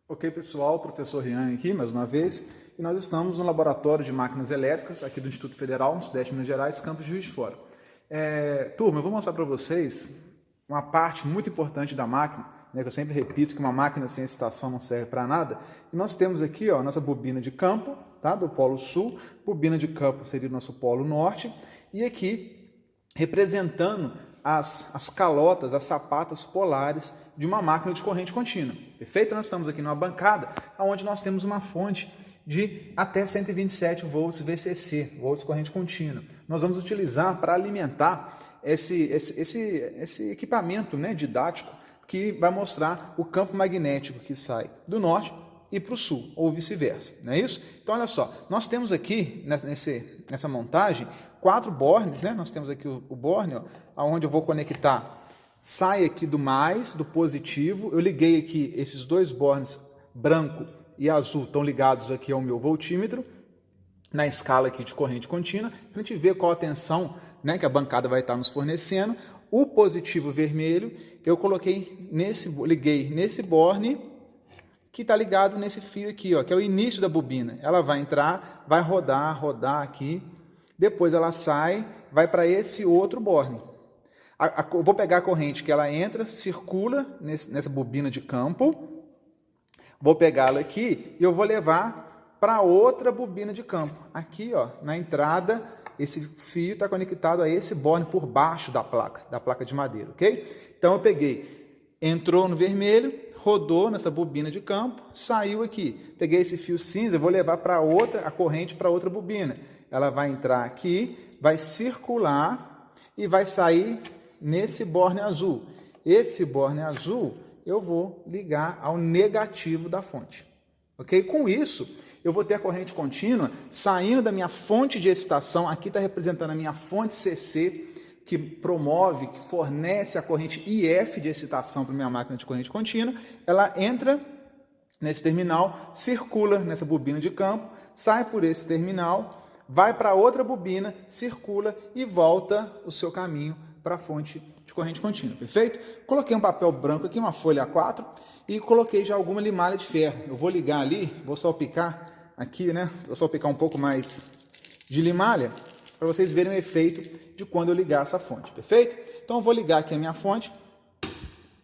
Ok, pessoal, professor Rian aqui mais uma vez, e nós estamos no Laboratório de Máquinas Elétricas aqui do Instituto Federal, no Sudeste de Minas Gerais, campus Juiz de Fora. Turma, eu vou mostrar para vocês uma parte muito importante da máquina, né, que eu sempre repito que uma máquina sem excitação não serve para nada, e nós temos aqui a nossa bobina de campo, tá, do polo sul, bobina de campo seria o nosso polo norte, e aqui representando as calotas, as sapatas polares de uma máquina de corrente contínua. Perfeito? Nós estamos aqui numa bancada onde nós temos uma fonte de até 127 volts VCC, volts corrente contínua. Nós vamos utilizar para alimentar esse equipamento, né, didático que vai mostrar o campo magnético que sai do norte e para o sul, ou vice-versa, não é isso? Então, olha só, nós temos aqui, nessa montagem, 4 bornes, né? Nós temos aqui o borne, onde eu vou conectar, sai aqui do mais, do positivo, eu liguei aqui esses 2 bornes, branco e azul, estão ligados aqui ao meu voltímetro, na escala aqui de corrente contínua, para a gente ver qual a tensão, né, que a bancada vai estar nos fornecendo. O positivo vermelho, eu liguei nesse borne, que está ligado nesse fio aqui, que é o início da bobina. Ela vai entrar, vai rodar aqui, depois ela sai, vai para esse outro borne. Eu vou pegar a corrente que ela entra, circula nessa bobina de campo, vou pegá-la aqui e eu vou levar para outra bobina de campo. Aqui, na entrada, esse fio está conectado a esse borne por baixo da placa de madeira, ok? Então eu peguei, entrou no vermelho, rodou nessa bobina de campo, saiu aqui. Peguei esse fio cinza, vou levar para a corrente para outra bobina. Ela vai entrar aqui, vai circular e vai sair nesse borne azul. Esse borne azul eu vou ligar ao negativo da fonte. Ok? Com isso, eu vou ter a corrente contínua saindo da minha fonte de excitação. Aqui está representando a minha fonte CC, que promove, que fornece a corrente IF de excitação para minha máquina de corrente contínua. Ela entra nesse terminal, circula nessa bobina de campo, sai por esse terminal, vai para outra bobina, circula e volta o seu caminho para a fonte de corrente contínua, perfeito? Coloquei um papel branco aqui, uma folha A4, e coloquei já alguma limalha de ferro. Eu vou ligar ali, vou salpicar aqui, né? Vou salpicar um pouco mais de limalha, para vocês verem o efeito de quando eu ligar essa fonte, perfeito? Então eu vou ligar aqui a minha fonte.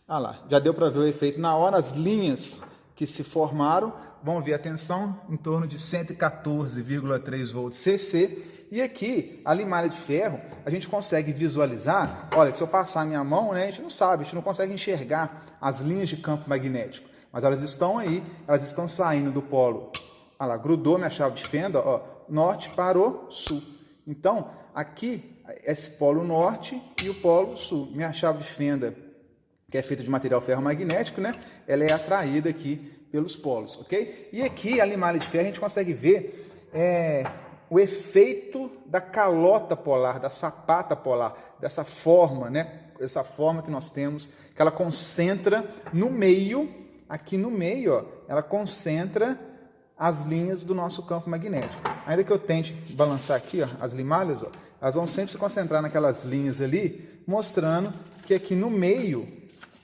Ah lá, já deu para ver o efeito na hora, as linhas que se formaram, vão ver a tensão em torno de 114,3 volts CC, e aqui a limalha de ferro, a gente consegue visualizar, olha, que se eu passar a minha mão, né, a gente não sabe, a gente não consegue enxergar as linhas de campo magnético, mas elas estão aí, elas estão saindo do polo, olha lá, grudou minha chave de fenda, norte para o sul. Então, aqui, esse polo norte e o polo sul. Minha chave de fenda, que é feita de material ferromagnético, né? Ela é atraída aqui pelos polos, ok? E aqui, a limalha de ferro, a gente consegue ver o efeito da calota polar, da sapata polar, dessa forma, né? Essa forma que nós temos, que ela concentra no meio, aqui no meio, ela concentra as linhas do nosso campo magnético. Ainda que eu tente balançar aqui, as limalhas, elas vão sempre se concentrar naquelas linhas ali, mostrando que aqui no meio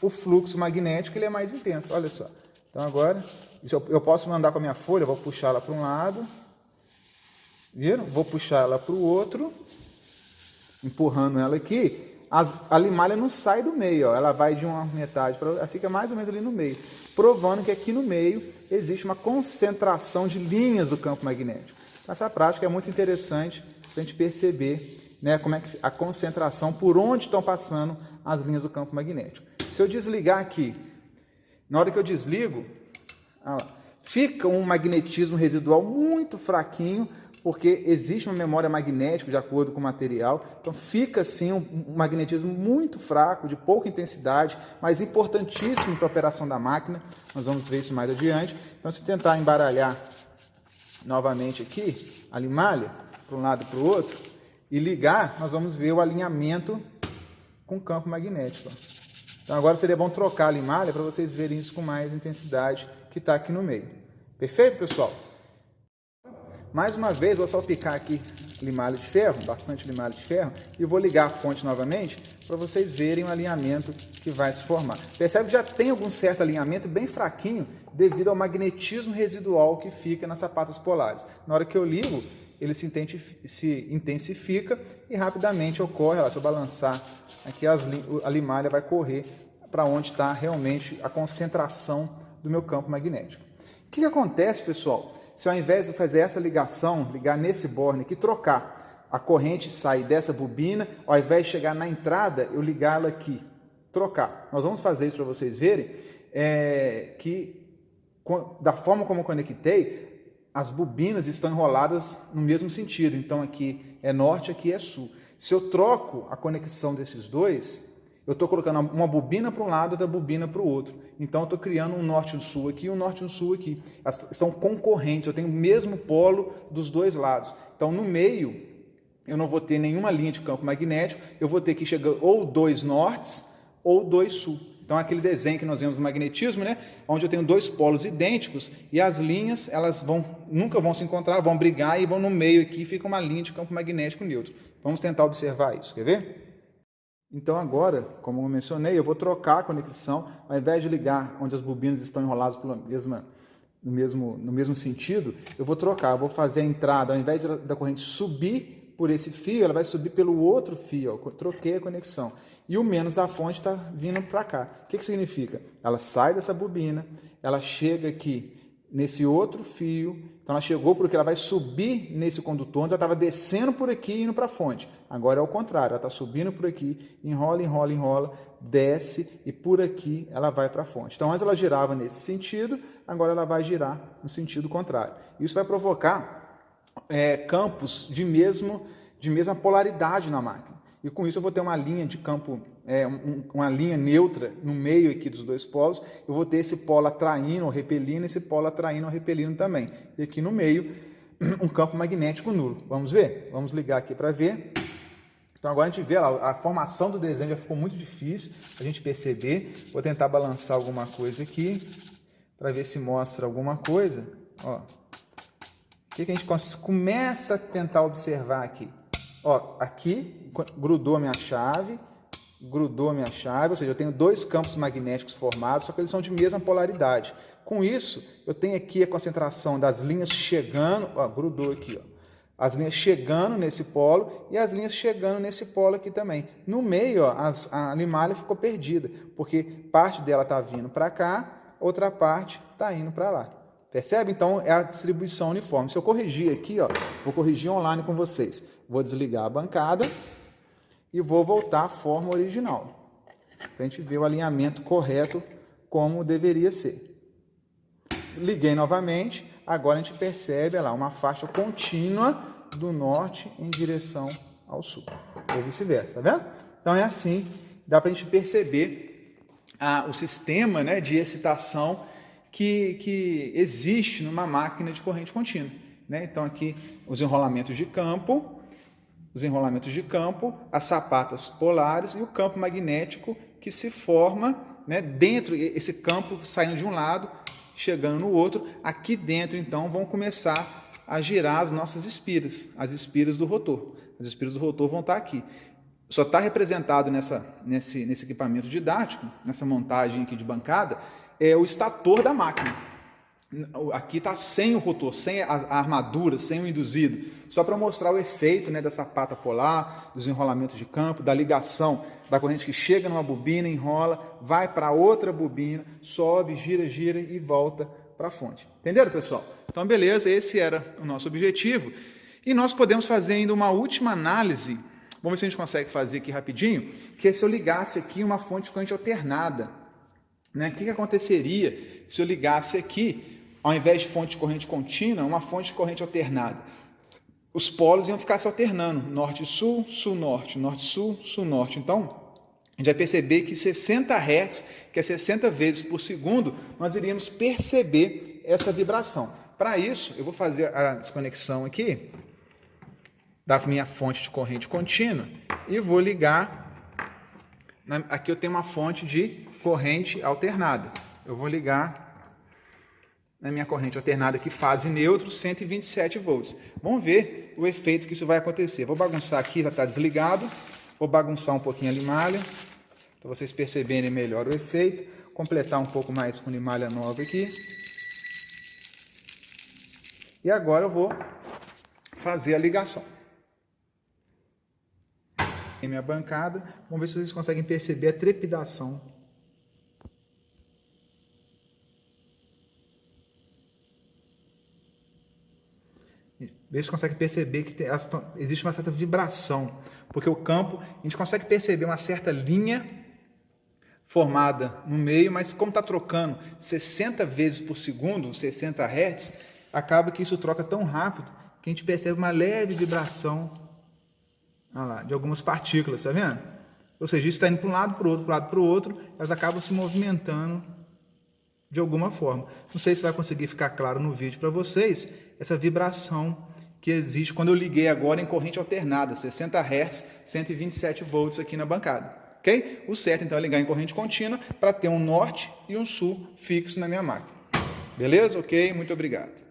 o fluxo magnético ele é mais intenso. Olha só. Então agora, eu posso mandar com a minha folha, vou puxar ela para um lado, viram? Vou puxar ela para o outro, empurrando ela aqui. A limalha não sai do meio, ela vai de uma metade para outra, ela fica mais ou menos ali no meio, provando que aqui no meio existe uma concentração de linhas do campo magnético. Essa prática é muito interessante para a gente perceber, né, como é que a concentração, por onde estão passando as linhas do campo magnético. Se eu desligar aqui, na hora que eu desligo, fica um magnetismo residual muito fraquinho, porque existe uma memória magnética de acordo com o material, então fica assim um magnetismo muito fraco, de pouca intensidade, mas importantíssimo para a operação da máquina. Nós vamos ver isso mais adiante. Então, se tentar embaralhar novamente aqui a limalha, para um lado e para o outro, e ligar, nós vamos ver o alinhamento com o campo magnético. Então agora seria bom trocar a limalha para vocês verem isso com mais intensidade que está aqui no meio. Perfeito, pessoal? Mais uma vez, vou salpicar aqui limalha de ferro, bastante limalha de ferro, e vou ligar a fonte novamente para vocês verem o alinhamento que vai se formar. Percebe que já tem algum certo alinhamento bem fraquinho devido ao magnetismo residual que fica nas sapatas polares. Na hora que eu ligo, ele se intensifica e rapidamente ocorre, se eu balançar aqui, a limalha vai correr para onde está realmente a concentração do meu campo magnético. O que acontece, pessoal, se ao invés de fazer essa ligação, ligar nesse borne aqui, trocar, a corrente sair dessa bobina, ao invés de chegar na entrada, eu ligá-la aqui, trocar. Nós vamos fazer isso para vocês verem, que da forma como eu conectei, as bobinas estão enroladas no mesmo sentido. Então aqui é norte, aqui é sul. Se eu troco a conexão desses dois, eu estou colocando uma bobina para um lado e outra bobina para o outro. Então eu estou criando um norte e um sul aqui e um norte e um sul aqui. Elas são concorrentes, eu tenho o mesmo polo dos dois lados. Então no meio, eu não vou ter nenhuma linha de campo magnético, eu vou ter que chegar ou dois nortes ou dois sul. Então, aquele desenho que nós vemos no magnetismo, né? Onde eu tenho dois polos idênticos e as linhas, elas nunca vão se encontrar, vão brigar e vão no meio aqui, fica uma linha de campo magnético neutro. Vamos tentar observar isso, quer ver? Então, agora, como eu mencionei, eu vou trocar a conexão, ao invés de ligar onde as bobinas estão enroladas no mesmo sentido, eu vou trocar, eu vou fazer a entrada, ao invés da corrente subir por esse fio, ela vai subir pelo outro fio, ó, troquei a conexão. E o menos da fonte está vindo para cá. O que significa? Ela sai dessa bobina, ela chega aqui nesse outro fio, então ela chegou porque ela vai subir nesse condutor, antes ela estava descendo por aqui e indo para a fonte. Agora é o contrário, ela está subindo por aqui, enrola, enrola, enrola, desce e por aqui ela vai para a fonte. Então antes ela girava nesse sentido, agora ela vai girar no sentido contrário. Isso vai provocar campos de mesma polaridade na máquina. E com isso eu vou ter uma linha de campo, uma linha neutra no meio aqui dos dois polos. Eu vou ter esse polo atraindo ou repelindo, esse polo atraindo ou repelindo também. E aqui no meio, um campo magnético nulo. Vamos ver? Vamos ligar aqui para ver. Então agora a gente vê lá, a formação do desenho já ficou muito difícil a gente perceber. Vou tentar balançar alguma coisa aqui para ver se mostra alguma coisa. Ó, o que a gente começa a tentar observar aqui? Ó, aqui grudou a minha chave, ou seja, eu tenho dois campos magnéticos formados, só que eles são de mesma polaridade. Com isso, eu tenho aqui a concentração das linhas chegando, ó, grudou aqui, ó, as linhas chegando nesse polo e as linhas chegando nesse polo aqui também. No meio, ó, a limalha ficou perdida, porque parte dela está vindo para cá, outra parte está indo para lá. Percebe? Então, é a distribuição uniforme. Se eu corrigir aqui, ó, vou corrigir online com vocês. Vou desligar a bancada e vou voltar à forma original, para a gente ver o alinhamento correto como deveria ser. Liguei novamente, agora a gente percebe lá, uma faixa contínua do norte em direção ao sul, ou vice-versa, tá vendo? Então é assim, dá para a gente perceber o sistema, né, de excitação que existe numa máquina de corrente contínua, né? Então aqui os enrolamentos de campo, as sapatas polares e o campo magnético que se forma, né, dentro, esse campo saindo de um lado, chegando no outro. Aqui dentro, então, vão começar a girar as nossas espiras, as espiras do rotor. As espiras do rotor vão estar aqui. Só está representado nesse equipamento didático, nessa montagem aqui de bancada, o estator da máquina. Aqui está sem o rotor, sem a armadura, sem o induzido, só para mostrar o efeito, né, da sapata polar, dos enrolamentos de campo, da ligação da corrente que chega numa bobina, enrola, vai para outra bobina, sobe, gira, gira e volta para a fonte. Entenderam, pessoal? Então, beleza, esse era o nosso objetivo. E nós podemos fazer ainda uma última análise, vamos ver se a gente consegue fazer aqui rapidinho, que é se eu ligasse aqui uma fonte de corrente alternada. Né? O que aconteceria se eu ligasse aqui, ao invés de fonte de corrente contínua, uma fonte de corrente alternada? Os polos iam ficar se alternando, norte-sul, sul-norte, norte-sul, sul-norte. Então, a gente vai perceber que 60 Hz, que é 60 vezes por segundo, nós iríamos perceber essa vibração. Para isso, eu vou fazer a desconexão aqui da minha fonte de corrente contínua e vou ligar. Aqui eu tenho uma fonte de corrente alternada. Eu vou ligar na minha corrente alternada aqui, fase neutro, 127 volts. Vamos ver o efeito que isso vai acontecer. Vou bagunçar aqui, já está desligado. Vou bagunçar um pouquinho a limalha, para vocês perceberem melhor o efeito. Completar um pouco mais com limalha nova aqui. E agora eu vou fazer a ligação. Em minha bancada, vamos ver se vocês conseguem perceber a trepidação. Vê se consegue perceber que existe uma certa vibração, porque o campo, a gente consegue perceber uma certa linha formada no meio, mas como está trocando 60 vezes por segundo, 60 Hz, acaba que isso troca tão rápido que a gente percebe uma leve vibração, olha lá, de algumas partículas, tá vendo? Ou seja, isso está indo para um lado, para o outro, para um lado, para o outro, elas acabam se movimentando de alguma forma. Não sei se vai conseguir ficar claro no vídeo para vocês, essa vibração que existe quando eu liguei agora em corrente alternada, 60 Hz, 127 volts aqui na bancada. Ok? O certo então é ligar em corrente contínua para ter um norte e um sul fixo na minha máquina. Beleza? Ok? Muito obrigado.